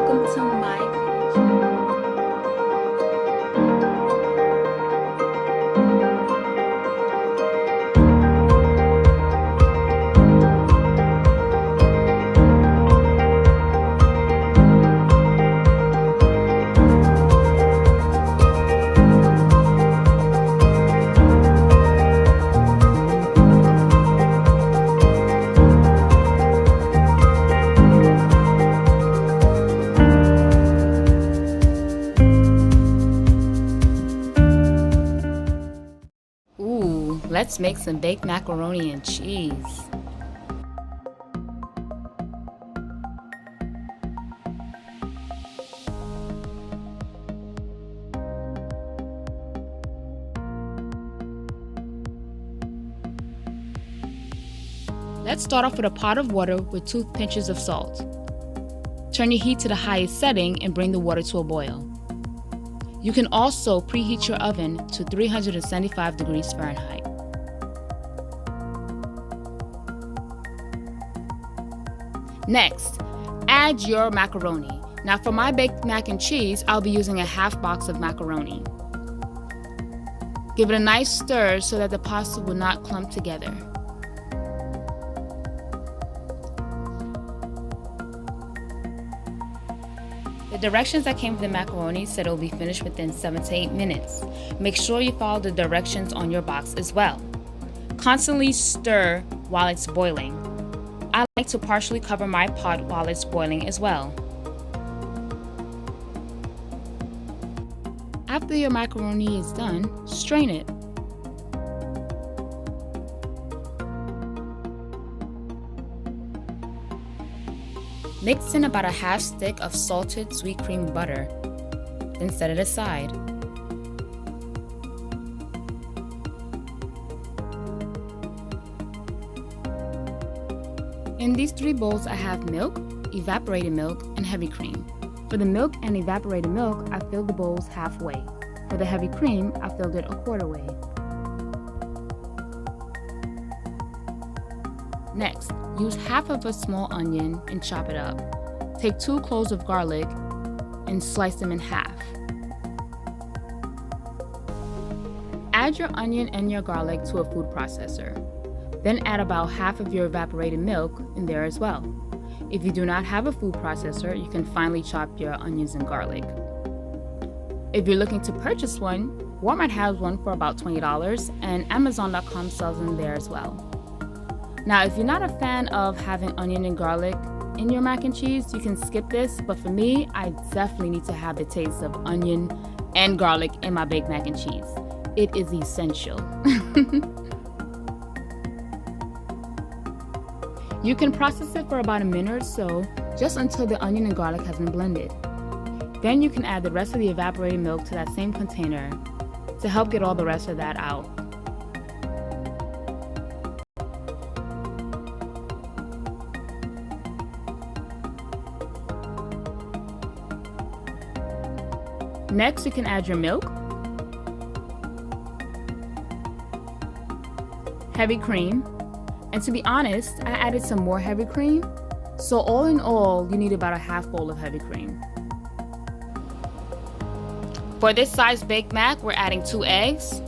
welcome to my Ooh, let's make some baked macaroni and cheese. Let's start off with a pot of water with 2 pinches of salt. Turn your heat to the highest setting and bring the water to a boil. You can also preheat your oven to 375 degrees Fahrenheit. Next, add your macaroni. Now for my baked mac and cheese, I'll be using a half box of macaroni. Give it a nice stir so that the pasta will not clump together. The directions that came with the macaroni said it will be finished within 7 to 8 minutes. Make sure you follow the directions on your box as well. Constantly stir while it's boiling. I like to partially cover my pot while it's boiling as well. After your macaroni is done, strain it. Mix in about a half stick of salted sweet cream butter, then set it aside. In these 3 bowls I have milk, evaporated milk, and heavy cream. For the milk and evaporated milk, I filled the bowls halfway. For the heavy cream, I filled it a quarter way. Next, use half of a small onion and chop it up. Take 2 cloves of garlic and slice them in half. Add your onion and your garlic to a food processor. Then add about half of your evaporated milk in there as well. If you do not have a food processor, you can finely chop your onions and garlic. If you're looking to purchase one, Walmart has one for about $20 and Amazon.com sells them there as well. Now, if you're not a fan of having onion and garlic in your mac and cheese, you can skip this, but for me, I definitely need to have the taste of onion and garlic in my baked mac and cheese. It is essential. You can process it for about a minute or so, just until the onion and garlic has been blended. Then you can add the rest of the evaporated milk to that same container to help get all the rest of that out. Next, you can add your milk, heavy cream, and to be honest, I added some more heavy cream, so all in all, you need about a half bowl of heavy cream. For this size baked mac, we're adding 2 eggs.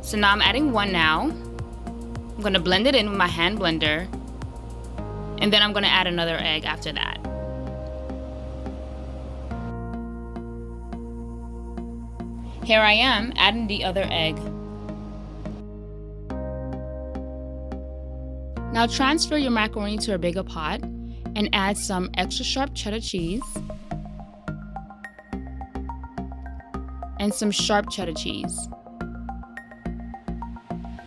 So now I'm adding 1 now. I'm gonna blend it in with my hand blender, and then I'm gonna add another egg after that. Here I am adding the other egg. Now transfer your macaroni to a bigger pot and add some extra sharp cheddar cheese and some sharp cheddar cheese.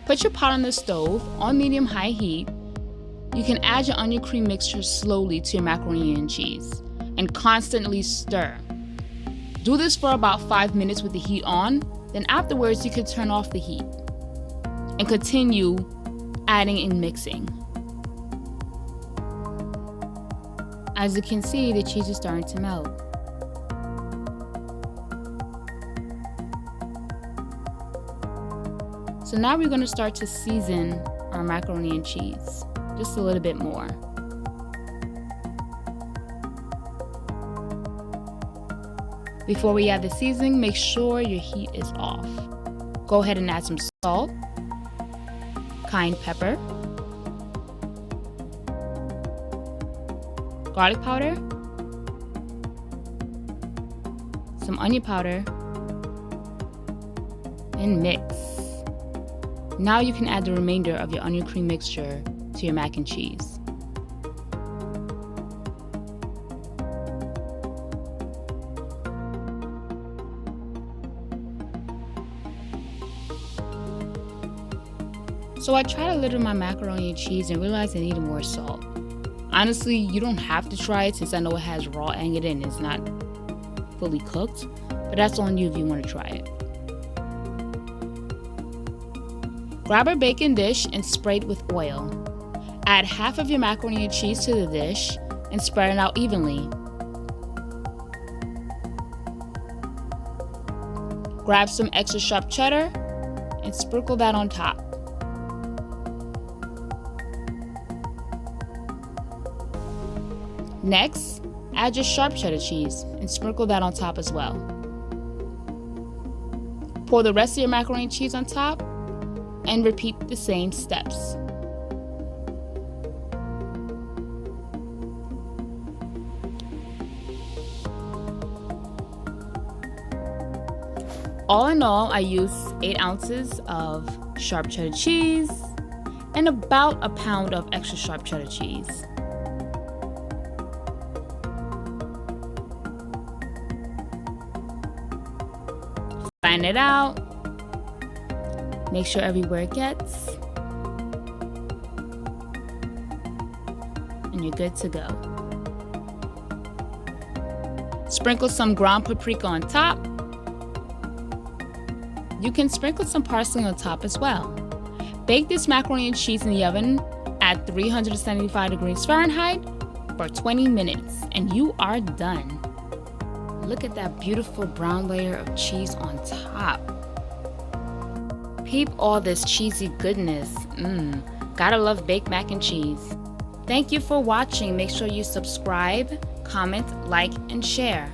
Put your pot on the stove on medium-high heat. You can add your onion cream mixture slowly to your macaroni and cheese and constantly stir. Do this for about 5 minutes with the heat on, then afterwards you can turn off the heat and continue adding and mixing. As you can see, the cheese is starting to melt. So now we're going to start to season our macaroni and cheese just a little bit more. Before we add the seasoning, make sure your heat is off. Go ahead and add some salt, cayenne pepper, garlic powder, some onion powder, and mix. Now you can add the remainder of your onion cream mixture to your mac and cheese. So I tried a little of my macaroni and cheese and realized I needed more salt. Honestly, you don't have to try it since I know it has raw egg in it and it's not fully cooked, but that's on you if you want to try it. Grab a baking dish and spray it with oil. Add half of your macaroni and cheese to the dish and spread it out evenly. Grab some extra sharp cheddar and sprinkle that on top. Next, add your sharp cheddar cheese and sprinkle that on top as well. Pour the rest of your macaroni and cheese on top and repeat the same steps. All in all, I used 8 ounces of sharp cheddar cheese and about a pound of extra sharp cheddar cheese. Flatten it out. Make sure everywhere it gets. And you're good to go. Sprinkle some ground paprika on top. You can sprinkle some parsley on top as well. Bake this macaroni and cheese in the oven at 375 degrees Fahrenheit for 20 minutes and you are done. Look at that beautiful brown layer of cheese on top. Peep all this cheesy goodness. Gotta love baked mac and cheese. Thank you for watching. Make sure you subscribe, comment, like, and share.